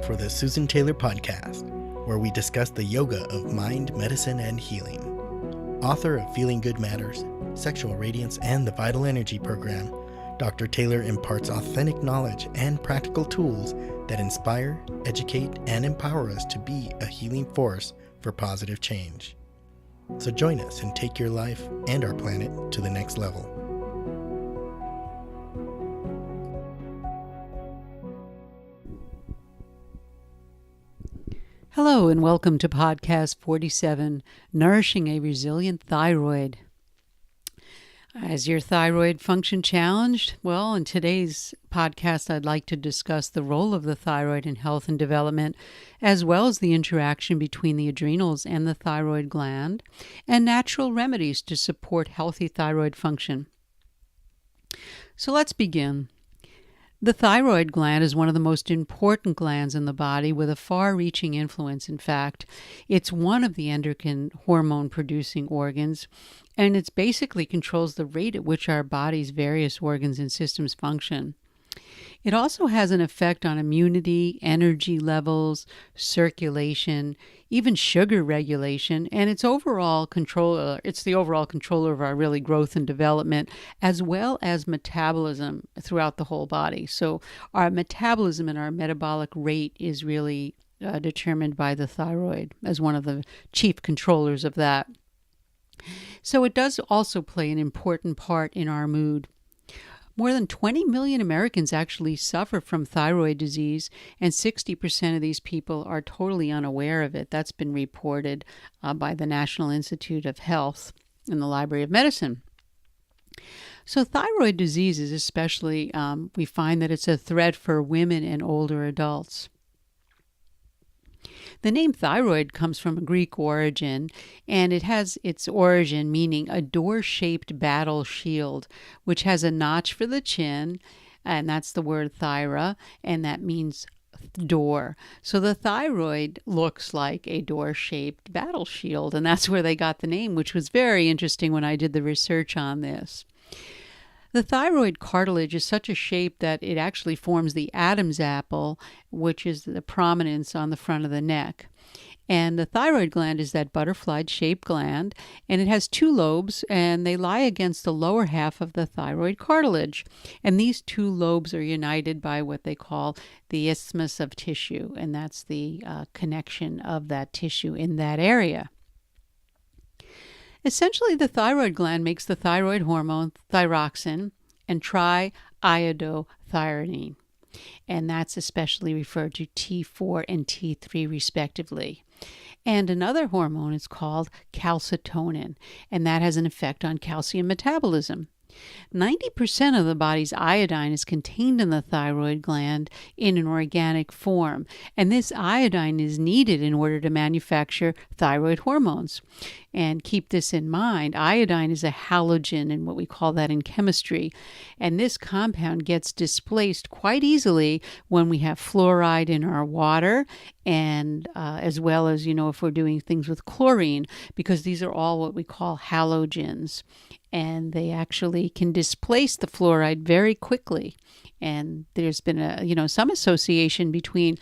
for the Susan Taylor Podcast, where we discuss the yoga of mind, medicine, and healing. Author of Feeling Good Matters, Sexual Radiance, and the Vital Energy Program, Dr. Taylor imparts authentic knowledge and practical tools that inspire, educate, and empower us to be a healing force for positive change. So join us and take your life and our planet to the next level. Hello and welcome to Podcast 47, Nourishing a Resilient Thyroid. Is your thyroid function challenged? Well, in today's podcast, I'd like to discuss the role of the thyroid in health and development, as well as the interaction between the adrenals and the thyroid gland, and natural remedies to support healthy thyroid function. So let's begin. The thyroid gland is one of the most important glands in the body with a far-reaching influence. In fact, it's one of the endocrine hormone-producing organs, and it basically controls the rate at which our body's various organs and systems function. It also has an effect on immunity, energy levels, circulation, even sugar regulation, and it's the overall controller of our really growth and development, as well as metabolism throughout the whole body. So our metabolism and our metabolic rate is really determined by the thyroid as one of the chief controllers of that. So it does also play an important part in our mood. More than 20 million Americans actually suffer from thyroid disease, and 60% of these people are totally unaware of it. That's been reported by the National Institute of Health and the Library of Medicine. So thyroid diseases especially, we find that it's a threat for women and older adults. The name thyroid comes from a Greek origin, and it has its origin meaning a door-shaped battle shield, which has a notch for the chin, and that's the word thyra, and that means door. So the thyroid looks like a door-shaped battle shield, and that's where they got the name, which was very interesting when I did the research on this. The thyroid cartilage is such a shape that it actually forms the Adam's apple, which is the prominence on the front of the neck. And the thyroid gland is that butterfly-shaped gland, and it has two lobes, and they lie against the lower half of the thyroid cartilage. And these two lobes are united by what they call the isthmus of tissue, and that's the connection of that tissue in that area. Essentially, the thyroid gland makes the thyroid hormone thyroxine and triiodothyronine, and that's especially referred to T4 and T3 respectively. And another hormone is called calcitonin, and that has an effect on calcium metabolism. 90% of the body's iodine is contained in the thyroid gland in an organic form, and this iodine is needed in order to manufacture thyroid hormones. And keep this in mind, iodine is a halogen, and what we call that in chemistry, and this compound gets displaced quite easily when we have fluoride in our water, and as well as, if we're doing things with chlorine, because these are all what we call halogens. And they actually can displace the fluoride very quickly. And there's been some association between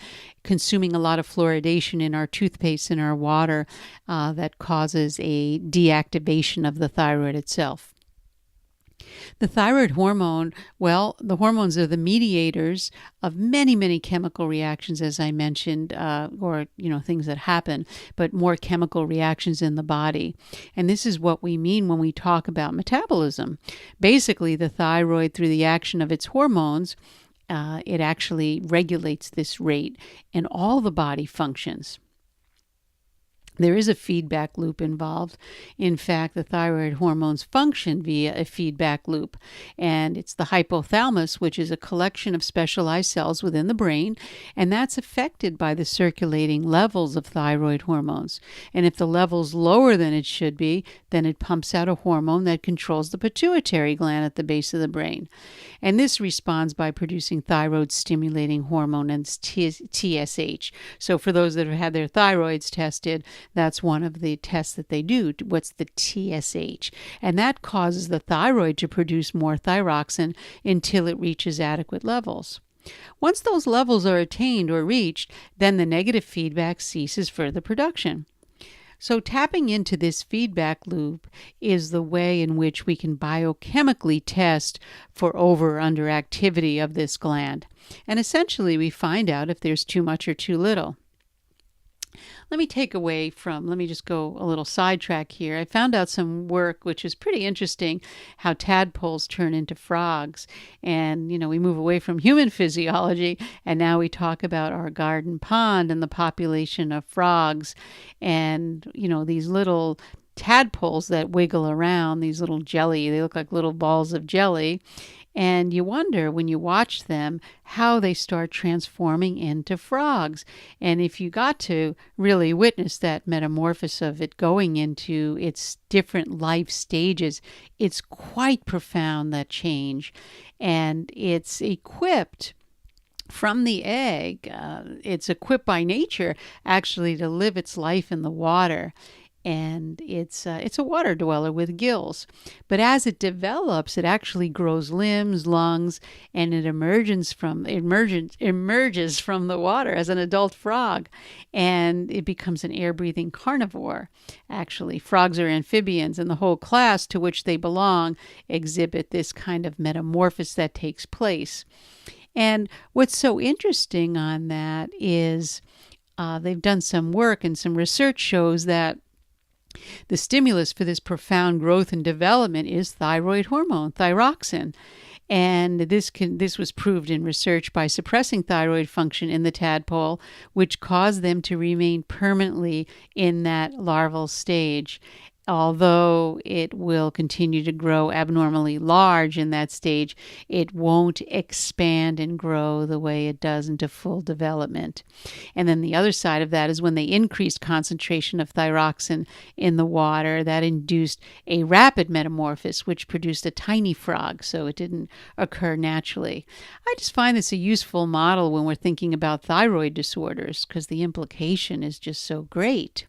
consuming a lot of fluoridation in our toothpaste and our water that causes a deactivation of the thyroid itself. The thyroid hormone, the hormones are the mediators of many, many chemical reactions, as I mentioned, or things that happen, but more chemical reactions in the body. And this is what we mean when we talk about metabolism. Basically, the thyroid, through the action of its hormones, it actually regulates this rate in all the body functions. There is a feedback loop involved. In fact, the thyroid hormones function via a feedback loop, and it's the hypothalamus, which is a collection of specialized cells within the brain, and that's affected by the circulating levels of thyroid hormones. And if the level's lower than it should be, then it pumps out a hormone that controls the pituitary gland at the base of the brain. And this responds by producing thyroid-stimulating hormone, and TSH. So for those that have had their thyroids tested, that's one of the tests that they do. What's the TSH? And that causes the thyroid to produce more thyroxine until it reaches adequate levels. Once those levels are attained or reached, then the negative feedback ceases further production. So tapping into this feedback loop is the way in which we can biochemically test for over or under activity of this gland. And essentially we find out if there's too much or too little. Let me just go a little sidetrack here. I found out some work which is pretty interesting, how tadpoles turn into frogs. And, we move away from human physiology, and now we talk about our garden pond and the population of frogs. And, these little tadpoles that wiggle around, these little jelly, they look like little balls of jelly. And you wonder when you watch them how they start transforming into frogs. And if you got to really witness that metamorphosis of it going into its different life stages, it's quite profound, that change. And it's equipped from the egg. It's equipped by nature actually to live its life in the water. And it's a water dweller with gills. But as it develops, it actually grows limbs, lungs, and it emerges from the water as an adult frog. And it becomes an air-breathing carnivore. Actually, frogs are amphibians, and the whole class to which they belong exhibit this kind of metamorphosis that takes place. And what's so interesting on that is they've done some work, and some research shows that the stimulus for this profound growth and development is thyroid hormone, thyroxine. And this was proved in research by suppressing thyroid function in the tadpole, which caused them to remain permanently in that larval stage. Although it will continue to grow abnormally large in that stage, it won't expand and grow the way it does into full development. And then the other side of that is when they increased concentration of thyroxine in the water, that induced a rapid metamorphosis, which produced a tiny frog, so it didn't occur naturally. I just find this a useful model when we're thinking about thyroid disorders, because the implication is just so great.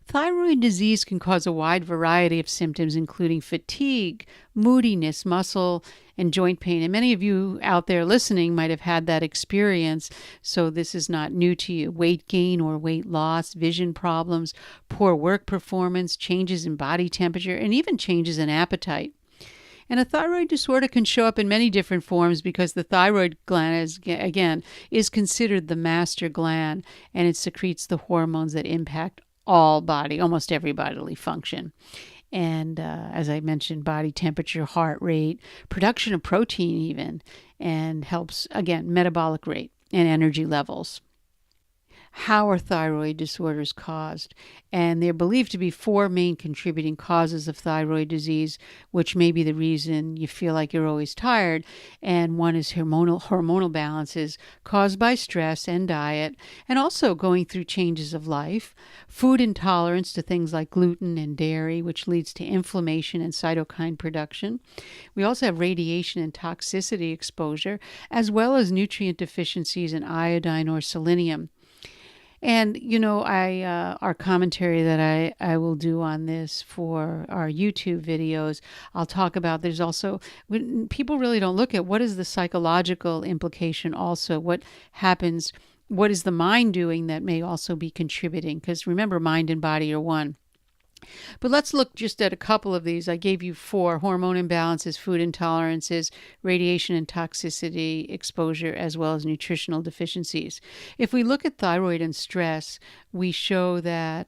Thyroid disease can cause a wide variety of symptoms, including fatigue, moodiness, muscle, and joint pain. And many of you out there listening might have had that experience, so this is not new to you. Weight gain or weight loss, vision problems, poor work performance, changes in body temperature, and even changes in appetite. And a thyroid disorder can show up in many different forms because the thyroid gland, is considered the master gland, and it secretes the hormones that impact almost every bodily function. And as I mentioned, body temperature, heart rate, production of protein even, and helps, again, metabolic rate and energy levels. How are thyroid disorders caused? And they're believed to be 4 main contributing causes of thyroid disease, which may be the reason you feel like you're always tired. And one is hormonal balances caused by stress and diet, and also going through changes of life, food intolerance to things like gluten and dairy, which leads to inflammation and cytokine production. We also have radiation and toxicity exposure, as well as nutrient deficiencies in iodine or selenium. And, our commentary that I will do on this for our YouTube videos, I'll talk about, there's also, people really don't look at what is the psychological implication also, what happens, what is the mind doing that may also be contributing, because remember, mind and body are one. But let's look just at a couple of these. I gave you 4: hormone imbalances, food intolerances, radiation and toxicity exposure, as well as nutritional deficiencies. If we look at thyroid and stress, we show that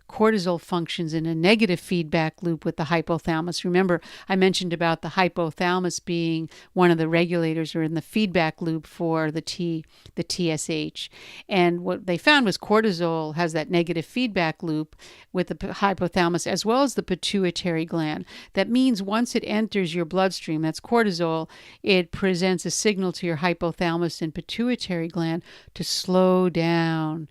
cortisol functions in a negative feedback loop with the hypothalamus. Remember, I mentioned about the hypothalamus being one of the regulators or in the feedback loop for the TSH. And what they found was cortisol has that negative feedback loop with the hypothalamus as well as the pituitary gland. That means once it enters your bloodstream, that's cortisol, it presents a signal to your hypothalamus and pituitary gland to slow down,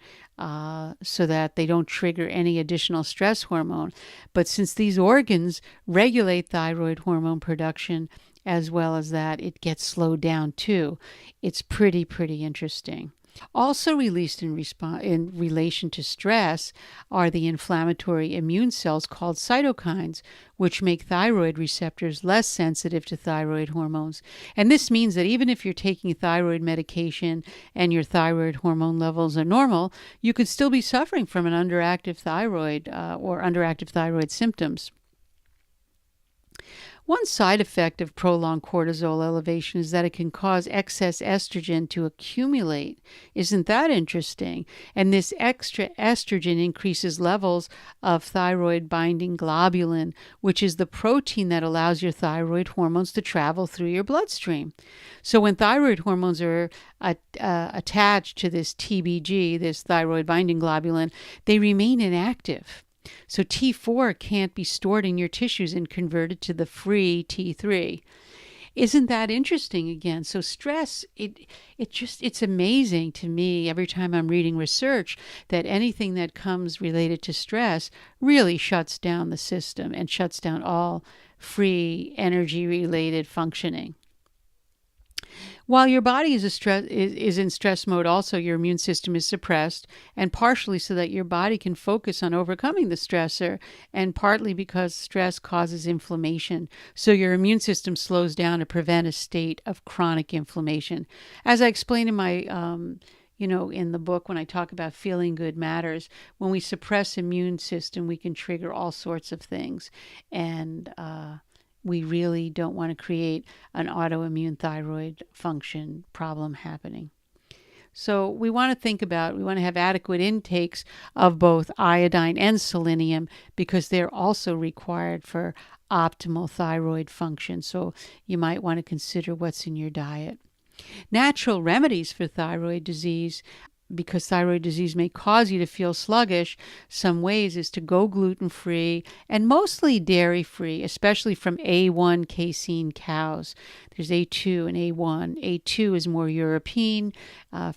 so that they don't trigger any additional stress hormone. But since these organs regulate thyroid hormone production, as well as that, it gets slowed down too. It's pretty interesting. Also released in relation to stress are the inflammatory immune cells called cytokines, which make thyroid receptors less sensitive to thyroid hormones. And this means that even if you're taking thyroid medication and your thyroid hormone levels are normal, you could still be suffering from an underactive thyroid or underactive thyroid symptoms. One side effect of prolonged cortisol elevation is that it can cause excess estrogen to accumulate. Isn't that interesting? And this extra estrogen increases levels of thyroid binding globulin, which is the protein that allows your thyroid hormones to travel through your bloodstream. So when thyroid hormones are attached to this TBG, this thyroid binding globulin, they remain inactive. So T4 can't be stored in your tissues and converted to the free T3. Isn't that interesting again? So stress, it's amazing to me every time I'm reading research that anything that comes related to stress really shuts down the system and shuts down all free energy related functioning. While your body is in stress mode, also your immune system is suppressed, and partially so that your body can focus on overcoming the stressor, and partly because stress causes inflammation. So your immune system slows down to prevent a state of chronic inflammation. As I explained in my in the book, when I talk about feeling good matters, when we suppress immune system, we can trigger all sorts of things. And we really don't want to create an autoimmune thyroid function problem happening. So we want to have adequate intakes of both iodine and selenium because they're also required for optimal thyroid function. So you might want to consider what's in your diet. Natural remedies for thyroid disease, because thyroid disease may cause you to feel sluggish, some ways is to go gluten-free and mostly dairy-free, especially from A1 casein cows. There's A2 and A1. A2 is more European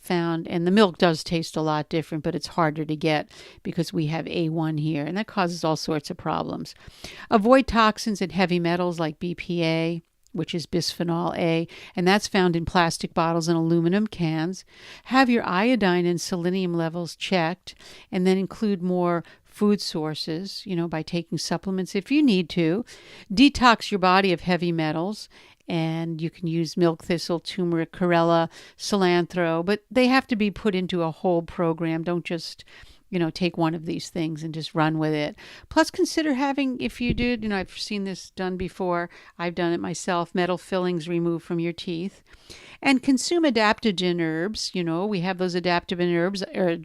found, and the milk does taste a lot different, but it's harder to get because we have A1 here, and that causes all sorts of problems. Avoid toxins and heavy metals like BPA, which is bisphenol A, and that's found in plastic bottles and aluminum cans. Have your iodine and selenium levels checked, and then include more food sources, by taking supplements if you need to. Detox your body of heavy metals, and you can use milk thistle, turmeric, chlorella, cilantro, but they have to be put into a whole program. Don't just take one of these things and just run with it. Plus, consider having, if you did, I've seen this done before. I've done it myself, metal fillings removed from your teeth. And consume adaptogen herbs. We have those adaptogen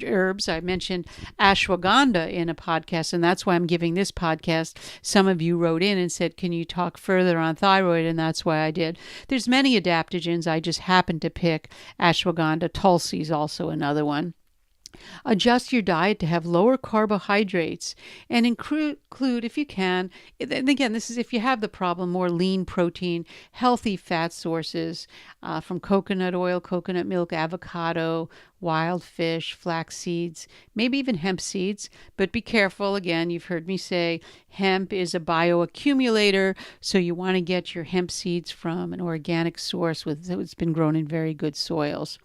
herbs. I mentioned ashwagandha in a podcast, and that's why I'm giving this podcast. Some of you wrote in and said, can you talk further on thyroid? And that's why I did. There's many adaptogens. I just happened to pick ashwagandha. Tulsi is also another one. Adjust your diet to have lower carbohydrates and include, if you can, and again, this is if you have the problem, more lean protein, healthy fat sources from coconut oil, coconut milk, avocado, wild fish, flax seeds, maybe even hemp seeds. But be careful. Again, you've heard me say hemp is a bioaccumulator, so you want to get your hemp seeds from an organic source it's been grown in very good soils.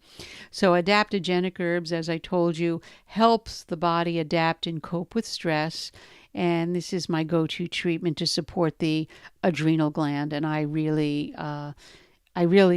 So adaptogenic herbs, as I told you, helps the body adapt and cope with stress. And this is my go-to treatment to support the adrenal gland. And I really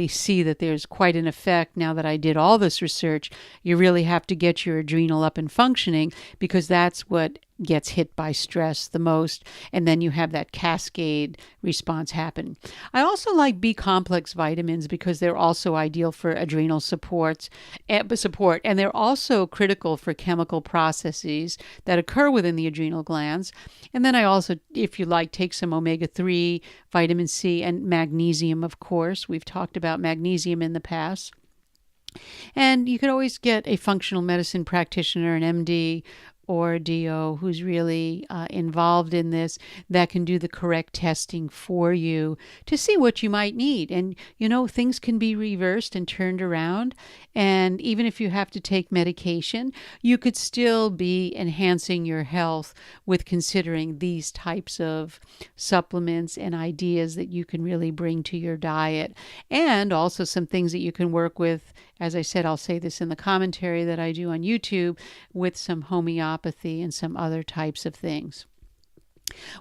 see that there's quite an effect now that I did all this research. You really have to get your adrenal up and functioning because that's what gets hit by stress the most, and then you have that cascade response happen. I also like B complex vitamins because they're also ideal for adrenal support, and they're also critical for chemical processes that occur within the adrenal glands. And then I also, if you like, take some omega-3, vitamin C, and magnesium, of course. We've talked about magnesium in the past. And you could always get a functional medicine practitioner, an MD or DO, who's really involved in this, that can do the correct testing for you to see what you might need. And, things can be reversed and turned around. And even if you have to take medication, you could still be enhancing your health with considering these types of supplements and ideas that you can really bring to your diet. And also some things that you can work with As I said, I'll say this in the commentary that I do on YouTube, with some homeopathy and some other types of things.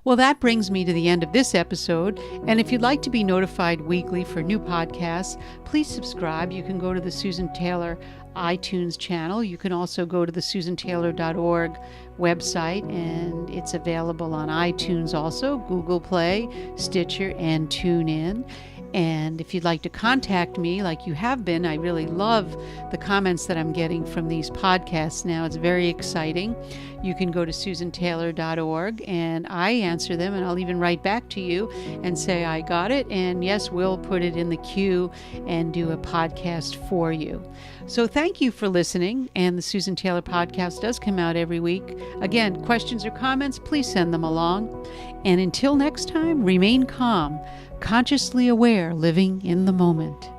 Well, that brings me to the end of this episode. And if you'd like to be notified weekly for new podcasts, please subscribe. You can go to the Susan Taylor iTunes channel. You can also go to the susantaylor.org website, and it's available on iTunes also, Google Play, Stitcher, and TuneIn. And if you'd like to contact me like you have been, I really love the comments that I'm getting from these podcasts now. It's very exciting. You can go to susantaylor.org and I answer them, and I'll even write back to you and say I got it, and yes, we'll put it in the queue and do a podcast for you. So thank you for listening, and the Susan Taylor podcast does come out every week. Again, questions or comments, please send them along. And until next time, remain calm, consciously aware, living in the moment.